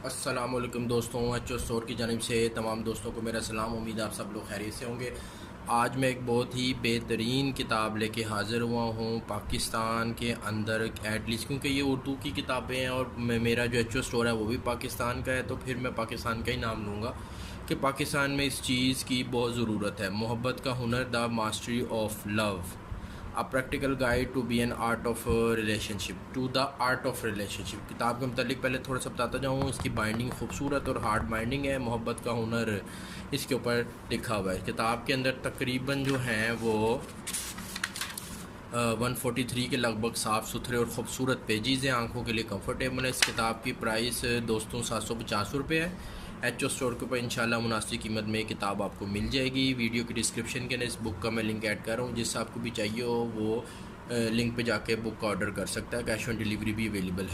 अस्सलामुअलैकुम दोस्तों, H store की जानिब से तमाम दोस्तों को मेरा सलाम। उम्मीद आप सब लोग खैरियत से होंगे। आज मैं एक बहुत ही बेहतरीन किताब लेके हाज़िर हुआ हूँ पाकिस्तान के अंदर एटलीस्ट, क्योंकि ये उर्दू की किताबें हैं और मेरा जो एच स्टोर है वो भी पाकिस्तान का है, तो फिर मैं पाकिस्तान का ही नाम लूँगा कि पाकिस्तान में इस चीज़ की बहुत ज़रूरत है। मोहब्बत का हुनर, the mastery of love, a practical guide to be an art of relationship, to the art of relationship. किताब के मतलब पहले थोड़ा सा बताता जाऊँ। इसकी बाइंडिंग खूबसूरत और हार्ड बाइंडिंग है। मोहब्बत का हुनर इसके ऊपर लिखा हुआ है। किताब के अंदर तकरीबन जो हैं वो 143 के लगभग साफ़ सुथरे और ख़ूबसूरत पेजेज़ हैं, आंखों के लिए कंफर्टेबल है। इस किताब की प्राइस दोस्तों 750 रुपये है। एच ओ स्टोर के ऊपर इंशाल्लाह मुनासिब कीमत में ये किताब आपको मिल जाएगी। वीडियो की डिस्क्रिप्शन के अंदर इस बुक का मैं लिंक ऐड कर रहा हूँ। जिससे आपको भी चाहिए हो वो लिंक पे जाके बुक का ऑर्डर कर सकता है। कैश ऑन डिलीवरी भी अवेलेबल है।